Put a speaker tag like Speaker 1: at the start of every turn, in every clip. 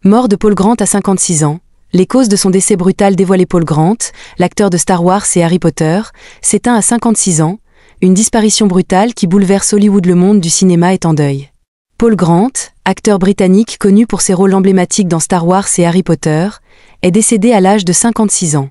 Speaker 1: Mort de Paul Grant à 56 ans, les causes de son décès brutal dévoilées. Paul Grant, l'acteur de Star Wars et Harry Potter, s'éteint à 56 ans, une disparition brutale qui bouleverse Hollywood. Le monde du cinéma est en deuil. Paul Grant, acteur britannique connu pour ses rôles emblématiques dans Star Wars et Harry Potter, est décédé à l'âge de 56 ans.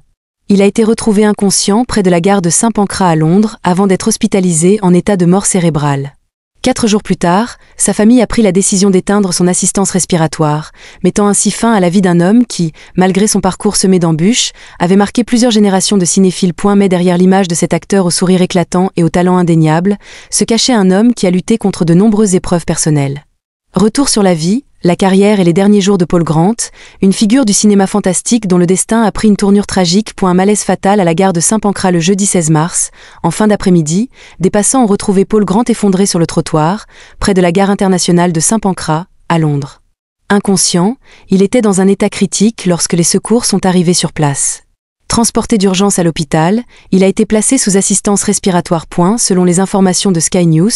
Speaker 1: Il a été retrouvé inconscient près de la gare de Saint-Pancras à Londres avant d'être hospitalisé en état de mort cérébrale. 4 jours plus tard, sa famille a pris la décision d'éteindre son assistance respiratoire, mettant ainsi fin à la vie d'un homme qui, malgré son parcours semé d'embûches, avait marqué plusieurs générations de cinéphiles. Mais derrière l'image de cet acteur au sourire éclatant et au talent indéniable, se cachait un homme qui a lutté contre de nombreuses épreuves personnelles. Retour sur la vie, la carrière et les derniers jours de Paul Grant, une figure du cinéma fantastique dont le destin a pris une tournure tragique. Un malaise fatal à la gare de Saint-Pancras le jeudi 16 mars, en fin d'après-midi, des passants ont retrouvé Paul Grant effondré sur le trottoir, près de la gare internationale de Saint-Pancras, à Londres. Inconscient, il était dans un état critique lorsque les secours sont arrivés sur place. Transporté d'urgence à l'hôpital, il a été placé sous assistance respiratoire. Selon les informations de Sky News,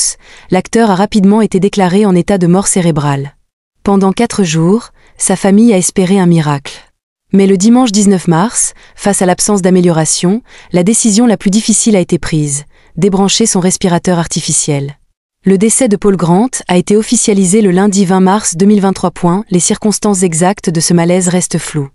Speaker 1: l'acteur a rapidement été déclaré en état de mort cérébrale. Pendant 4 jours, sa famille a espéré un miracle. Mais le dimanche 19 mars, face à l'absence d'amélioration, la décision la plus difficile a été prise, débrancher son respirateur artificiel. Le décès de Paul Grant a été officialisé le lundi 20 mars 2023. Les circonstances exactes de ce malaise restent floues.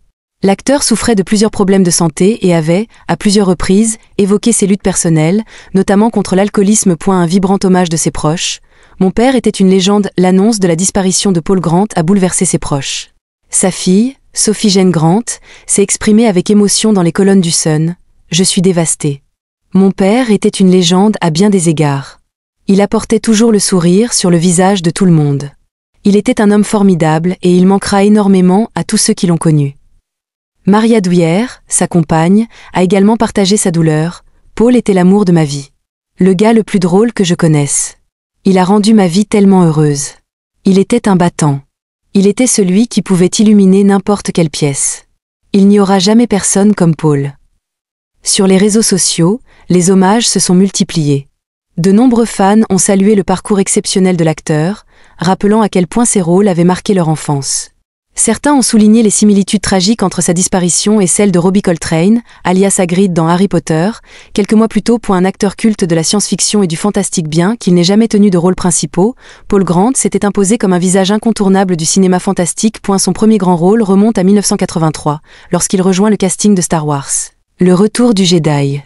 Speaker 1: L'acteur souffrait de plusieurs problèmes de santé et avait, à plusieurs reprises, évoqué ses luttes personnelles, notamment contre l'alcoolisme. Un vibrant hommage de ses proches. Mon père était une légende. L'annonce de la disparition de Paul Grant a bouleversé ses proches. Sa fille, Sophie Jane Grant, s'est exprimée avec émotion dans les colonnes du Sun. Je suis dévastée. Mon père était une légende à bien des égards. Il apportait toujours le sourire sur le visage de tout le monde. Il était un homme formidable et il manquera énormément à tous ceux qui l'ont connu. Maria Douillère, sa compagne, a également partagé sa douleur. Paul était l'amour de ma vie. Le gars le plus drôle que je connaisse. Il a rendu ma vie tellement heureuse. Il était un battant. Il était celui qui pouvait illuminer n'importe quelle pièce. Il n'y aura jamais personne comme Paul. Sur les réseaux sociaux, les hommages se sont multipliés. De nombreux fans ont salué le parcours exceptionnel de l'acteur, rappelant à quel point ses rôles avaient marqué leur enfance. Certains ont souligné les similitudes tragiques entre sa disparition et celle de Robbie Coltrane, alias Hagrid dans Harry Potter, quelques mois plus tôt. Un acteur culte de la science-fiction et du fantastique. Bien qu'il n'ait jamais tenu de rôles principaux, Paul Grant s'était imposé comme un visage incontournable du cinéma fantastique. Son premier grand rôle remonte à 1983, lorsqu'il rejoint le casting de Star Wars. Le retour du Jedi.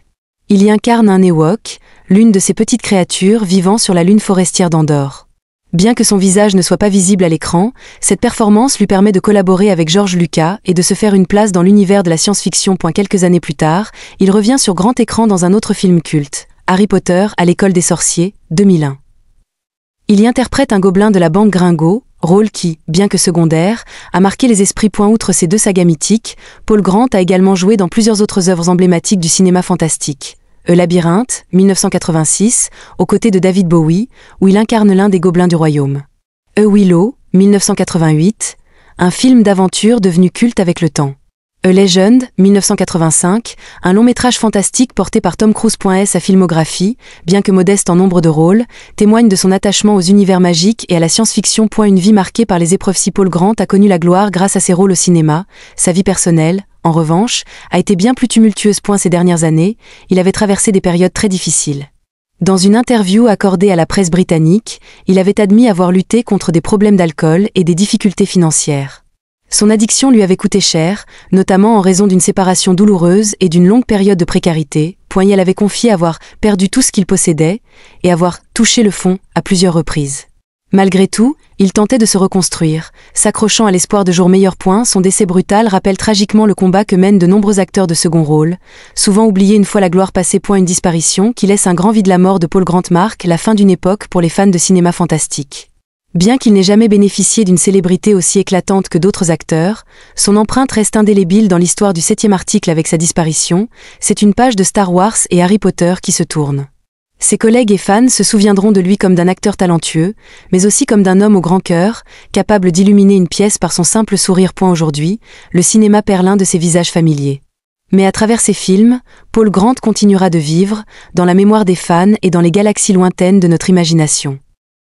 Speaker 1: Il y incarne un Ewok, l'une de ces petites créatures vivant sur la lune forestière d'Andorre. Bien que son visage ne soit pas visible à l'écran, cette performance lui permet de collaborer avec George Lucas et de se faire une place dans l'univers de la science-fiction. Quelques années plus tard, il revient sur grand écran dans un autre film culte, Harry Potter à l'école des sorciers, 2001. Il y interprète un gobelin de la bande Gringot, rôle qui, bien que secondaire, a marqué les esprits. Outre ces 2 sagas mythiques, Paul Grant a également joué dans plusieurs autres œuvres emblématiques du cinéma fantastique. Labyrinthe, 1986, aux côtés de David Bowie, où il incarne l'un des gobelins du royaume. Willow, 1988, un film d'aventure devenu culte avec le temps. A Legend, 1985, un long-métrage fantastique porté par Tom Cruise. Sa filmographie, bien que modeste en nombre de rôles, témoigne de son attachement aux univers magiques et à la science-fiction. Une vie marquée par les épreuves. Si Paul Grant a connu la gloire grâce à ses rôles au cinéma, sa vie personnelle, en revanche, a été bien plus tumultueuse. Ces dernières années, il avait traversé des périodes très difficiles. Dans une interview accordée à la presse britannique, il avait admis avoir lutté contre des problèmes d'alcool et des difficultés financières. Son addiction lui avait coûté cher, notamment en raison d'une séparation douloureuse et d'une longue période de précarité. Elle avait confié avoir perdu tout ce qu'il possédait et avoir touché le fond à plusieurs reprises. Malgré tout, il tentait de se reconstruire, s'accrochant à l'espoir de jours meilleurs. Son décès brutal rappelle tragiquement le combat que mènent de nombreux acteurs de second rôle, souvent oubliés une fois la gloire passée. Une disparition qui laisse un grand vide. La mort de Paul Grant marque la fin d'une époque pour les fans de cinéma fantastique. Bien qu'il n'ait jamais bénéficié d'une célébrité aussi éclatante que d'autres acteurs, son empreinte reste indélébile dans l'histoire du 7e article. Avec sa disparition, c'est une page de Star Wars et Harry Potter qui se tourne. Ses collègues et fans se souviendront de lui comme d'un acteur talentueux, mais aussi comme d'un homme au grand cœur, capable d'illuminer une pièce par son simple sourire. Aujourd'hui, le cinéma perd l'un de ses visages familiers. Mais à travers ses films, Paul Grant continuera de vivre, dans la mémoire des fans et dans les galaxies lointaines de notre imagination.